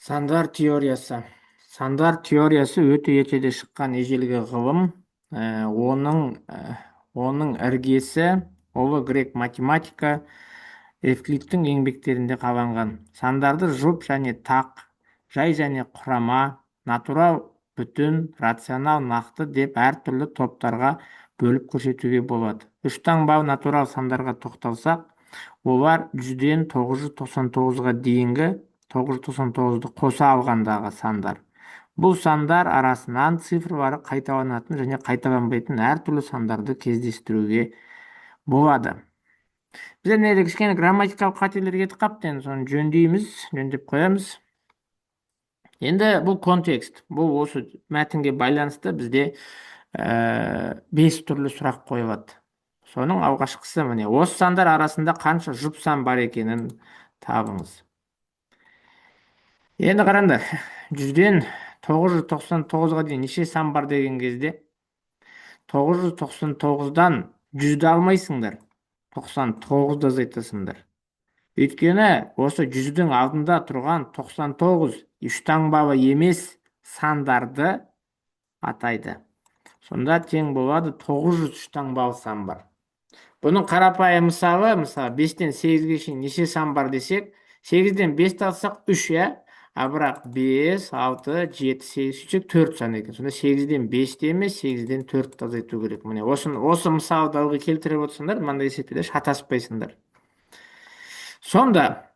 Сандар теориясы. Сандар теориясы өте ертеде шыққан ежелгі ғылым. Оның оның іргесі ұлы грек математика Евклидтің еңбектерінде қаланған. Сандарды жұп және тақ, жай және құрама, натурал, бүтін, рационал, нақты деп әртүрлі топтарға бөліп көрсетуге болады. Үш таңбалы натурал сандарға тоқталсақ, олар 100-ден 999-ға дейінгі 999-ды қоса алғандағы сандар. Бұл сандар арасынан цифрлары қайталанатын және қайталанбайтын әртүрлі сандарды кездестіруге болады. Бізде неде кішкене грамматикалық қателер кетіп қапты, енді соны жөндеп қоямыз. Енді бұл контекст, бұл осы мәтінге байланысты бізде 5 түрлі сұрақ қойылады. Соның алғашқысы міне, осы сандар арасында қанша жұп сан бар екенін табыңыз. Енді қараңдар, 100-ден 999-ға дейін неше сан бар деген кезде 999-дан 100-ді алмайсыңдар, 99-ды азайтасыңдар. Өйткені осы 100-дің алдында тұрған 99 үш таңбалы емес сандарды атайды. Сонда тең болады 903 таңбалы сан бар. Бұның қарапайым мысалы 5-тен 8-ге шейін неше сан бар десек, 8-ден 5-ті алсақ 3, бірақ 5, 6, 7, 8 сөйтсек 4 сан екен. Сонда 8-ден 5-ті емес, 8-ден 4-ті азайту керек. Міне осы мысалды алғы келтіріп отырсыңдар, мынандай есепте шатаспайсыңдар. Сонда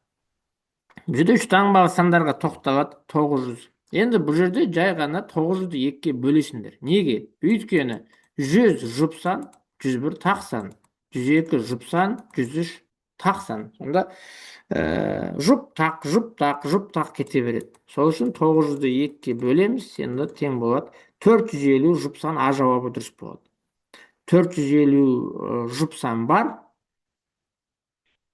103 таңбалы сандарға тоқталады 900. Енді бұл жерде жай ғана 900-ді 2-ге бөлесіңдер. Неге? Өйткені 100 жұп сан, 101 тақ сан, 102 жұп сан, 103 тақ сан. Сонда жұп тақ кете береді. Сол үшін 900-ді 2-ге бөлеміз, енді тең болады 450 жұп сан. А жауабы дұрыс болады. 450 жұп сан бар.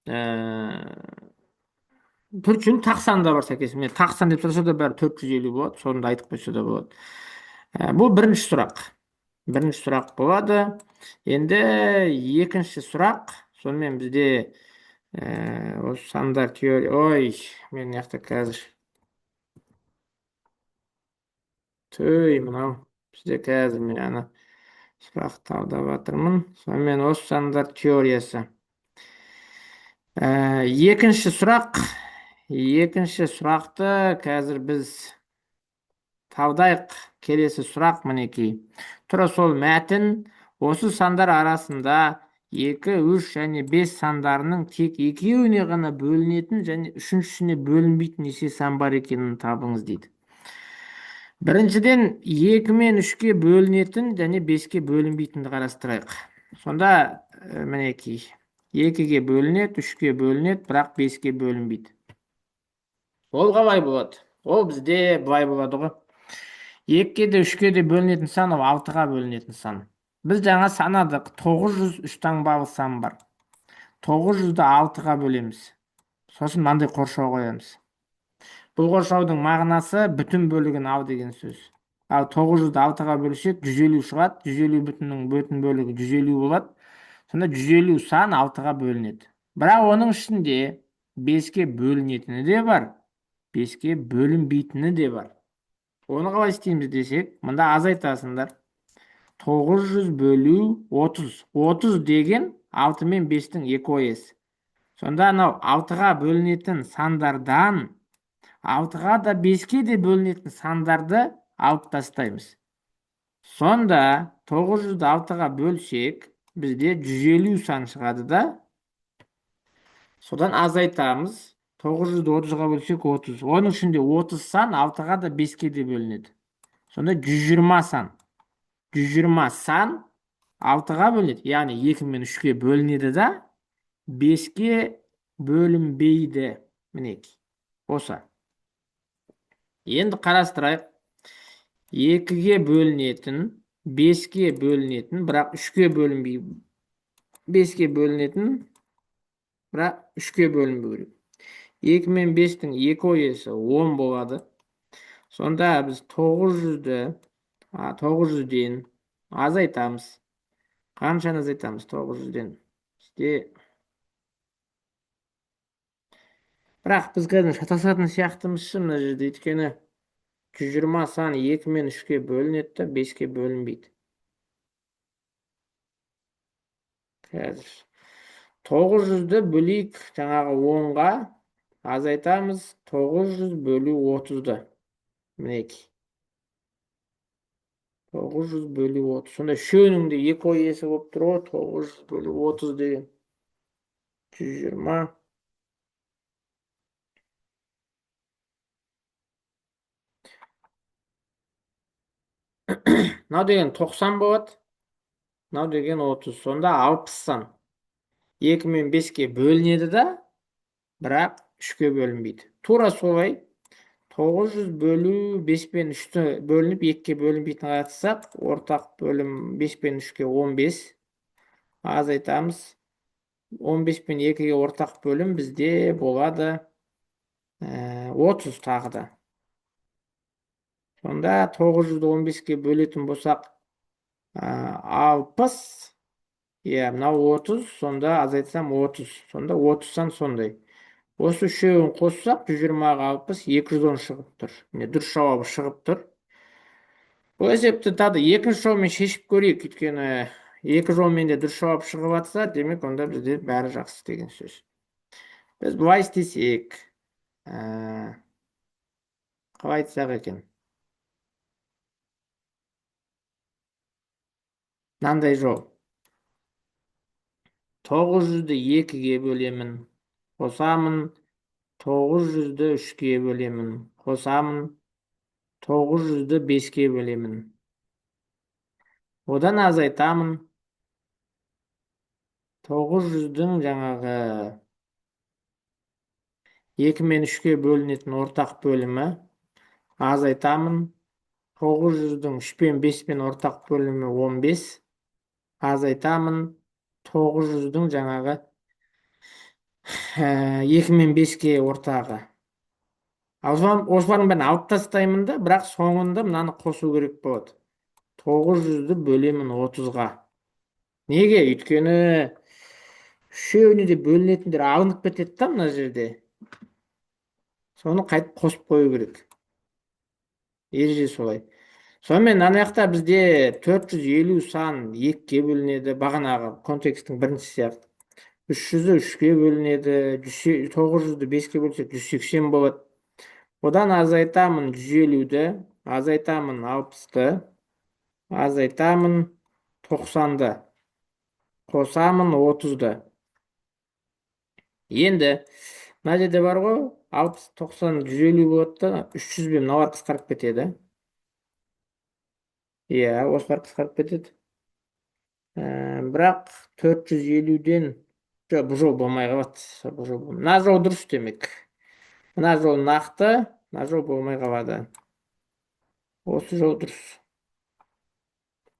450 тақ сан да бар сәйкес. Мен тақ сан деп тұрса да бәрі 450 болады. Соны да айтып қойса да болады. Бұл бірінші сұрақ. Бірінші сұрақ болады. Енді екінші сұрақ. Сонымен бізде осы сандар теория. Ой, мен яқта қазір. Мынау. Бізде қазір мен ана сұрақ талдап жатырмын. Сонымен осы сандар теориясы. Екінші сұрақ. Екінші сұрақты қазір біз талдайық. Келесі сұрақ мінекей. Тұра сол мәтін осы сандар арасында 2, 3 және 5 сандарының тек екеуіне ғана бөлінетін және үшіншісіне бөлінбейтін неше сан бар екенін табыңыз дейді. Біріншіден 2 мен 3-ке бөлінетін және 5-ке бөлінбейтінді қарастырайық. Сонда мінекей 2-ге бөлінеді, 3-ке бөлінеді, бірақ 5-ке бөлінбейді. Ол қалай болады? Ол бізде былай болады ғой. 2-ке де 3-ке де бөлінетін сан, ол 6-ға бөлінетін сан. Біз жаңа санадық, 903 таңбалы сан бар. 900-ді 6-ға бөлеміз. Сосын мынандай қоршау қоямыз. Бұл қоршаудың мағынасы бүтін бөлігін ал деген сөз. Ал 900-ді 6-ға бөлсек 150 шығады. 150 бүтіннің бүтін бөлігі 150 болады. Сонда 150 сан 6-ға бөлінеді. Бірақ оның ішінде 5-ке бөлінетіні де бар, 5-ке бөлінбейтіні де бар. Оны қалай істейміз десек, мында азайтасыңдар. 900 бөлу 30. 30 деген 6 мен 5-тің 2-есі. Сонда анау 6-ға бөлінетін сандардан 6-ға да 5-ке де бөлінетін сандарды алып тастаймыз. Сонда 900-ді 6-ға бөлсек, бізде 150 сан шығады да. Содан азайтамыз. 900-ді 30-ға бөлсек 30. Оның ішінде 30 сан 6-ға да 5-ке де бөлінеді. Сонда 120 сан. 120 сан 6-ға бөлінеді. Яғни 2 мен 3-ке бөлінеді да, 5-ке бөлінбейді. Мінекей. Осы. Енді қарастырайық. 2-ге бөлінетін, 5-ке бөлінетін, бірақ 3-ке бөлінбейді. 5-ке бөлінетін, бірақ 3-ке бөлінбейді. 2 мен 5-тің 2-есі 10 болады. Сонда біз 900-ден азайтамыз. Қаншаны азайтамыз 900-ден? Бірақ біз қазір шатасатын сияқтымызшы мына жерде, өйткені 120 саны 2 мен 3-ке бөлінеді да 5-ке бөлінбейді. Қазір 900-ді бөлейік жаңағы 10-ға, азайтамыз 900 бөлу 30-ды. Мінеки. 900 бөлу 30. Сонда үшеуінің де екі ой иесі болып тұр ғой. 900 бөлу 30 деген 120. Мынау деген 90 болады. Мынау деген 30. Сонда 60 сан 2 мен 5-ке бөлінеді да, бірақ 3-ке бөлінбейді. Тура солай 900 бөлу 5 пен 3-ті бөлініп 2-ке бөлінбейтін қатысақ, ортақ бөлім 5 пен 3-ке 15. Азайтамыз. 15 пен 2-ге ортақ бөлім бізде болады 30 тағы да. Сонда 900-ді 15-ке бөлетін болсақ 60. Мынау 30, сонда азайтсам 30. Сонда 30 сан сондай. Осы үшеуін қоссақ 120-ға 60, 210 шығып тұр. Дұрыс жауабы шығып тұр. Бұл есепті тағы екінші жолмен шешіп көрейік, өйткені екі жолмен де дұрыс жауап шығып жатса, демек онда бізде бәрі жақсы деген сөз. Біз бұлай істесек, қалай айтсақ екен? Мынандай жол. 900-ді 2-ге бөлемін, қосамын. 900-ді 3-ге бөлемін, қосамын. 900-ді 5-ке бөлемін. Одан азайтамын. 900-дің жаңағы 2 мен 3-ке бөлінетін ортақ бөлімі. Азайтамын. 900-дің 3 пен 5 пен ортақ бөлімі 15. Азайтамын. 900-дің жаңағы 2 мен 5-ке ортағы. Осылардың бәрін алып тастаймын да, бірақ соңында мынаны қосу керек болады. 900-ді бөлемін 30-ға. Неге? Өйткені үшеуіне де бөлінетіндер алынып кетеді да мына жерде. Соны қайтып қосып қою керек. Ереже солай. Сонымен ана жақта бізде 450 сан 2-ке бөлінеді, бағанағы контексттің бірінші сияқты. 300-ді 3-ке бөлінеді, 900-ді 5-ке бөлсек 180 болады. Одан азайтамын 150-ді, азайтамын 60-ды, азайтамын 90-ды, қосамын 30-ды. Енді мына жерде бар ғой, 60, 90, 150 болады да, 300 бен мыналар қысқарып кетеді. Осылар қысқарып кетеді. Бірақ 450-ден бұл жол болмай қалады. Мына жол дұрыс демек. Мына жол нақты, мына жол болмай қалады. Осы жол дұрыс.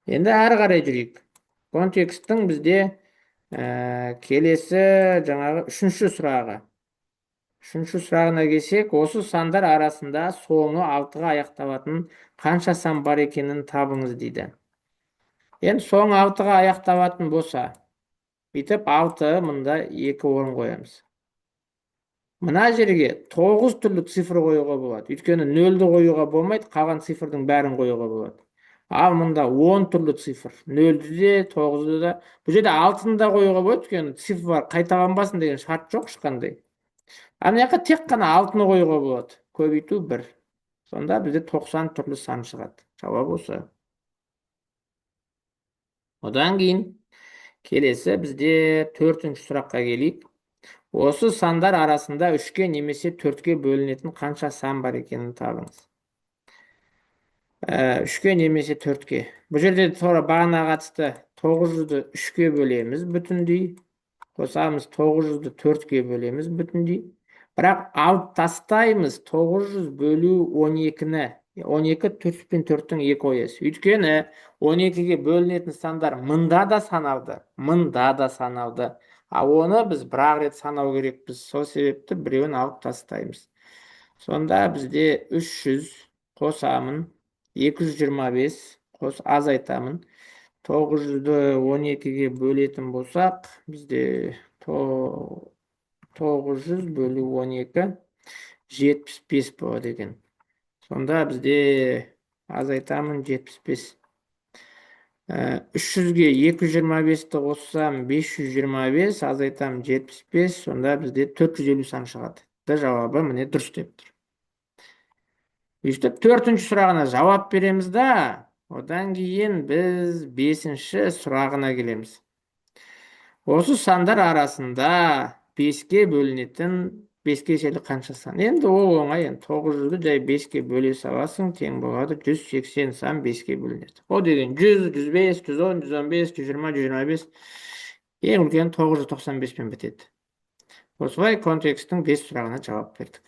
Енді әрі қарай жүрейік. Контексттің бізде келесі жаңағы үшінші сұрағы. Үшінші сұрағына келсек, осы сандар арасында соңы 6-ға аяқталатын қанша сан бар екенін табыңыз дейді. Енді соңы 6-ға аяқталатын болса, бүйтіп 6 мында 2 орын қоямыз. Мына жерге 9 түрлі цифр қоюға болады. Өйткені 0-ді қоюға болмайды, қалған цифрдің бәрін қоюға болады. Ал мында 10 түрлі цифр. 0-ді де, 9-ды да. Бұл жерде 6-ны да қоюға болады, өйткені цифрлар қайталанбасын деген шарт жоқ ешқандай. Ана жаққа тек қана 6-ны қоюға болады. Көбейту 1. Сонда бізде 90 түрлі сан шығады. Жауап осы. Одан кейін келесі бізде 4-ші сұраққа келейік. Осы сандар арасында 3-ке немесе 4-ке бөлінетін қанша сан бар екенін табыңыз. 3-ке немесе 4-ке. Бұл жерде тура бағана қатысты 900-ді 3-ке бөлеміз бүтіндей. Қосамыз 900-ді 4-ке бөлеміз бүтіндей. Бірақ алып тастаймыз 900 бөлу 12-ні. 12 4 пен 4-тің 2 ойысы. Өйткені 12-ге бөлінетін сандар мында да саналды. Мында да саналды. Оны біз бір-ақ рет санау керекпіз. Сол себепті біреуін алып тастаймыз. Сонда бізде 300 қосамын. 225 азайтамын. 900-ді 12-ге бөлетін болсақ, бізде 900 бөлі 12 75 болады екен. Сонда бізде азайтамын 75. 300-ге 225-ті қоссам 525, азайтамын 75, сонда бізде 450 сан шығады. Жауабы міне дұрыс деп тұр. Өйстіп, 4-ші сұрағына жауап береміз да, одан кейін біз 5-ші сұрағына келеміз. Осы сандар арасында 5-ке бөлінетін 5-ке шелі қанша сан? Енді ол оңай, 900-ді жай 5-ке бөле саласың, тең болады 180 сан 5-ке бөлінеді. О деген 100, 105, 110, 115, 120, 125, ең үлкен 995 пен бітеді. Осылай контекстің 5 сұрағына жауап бердік.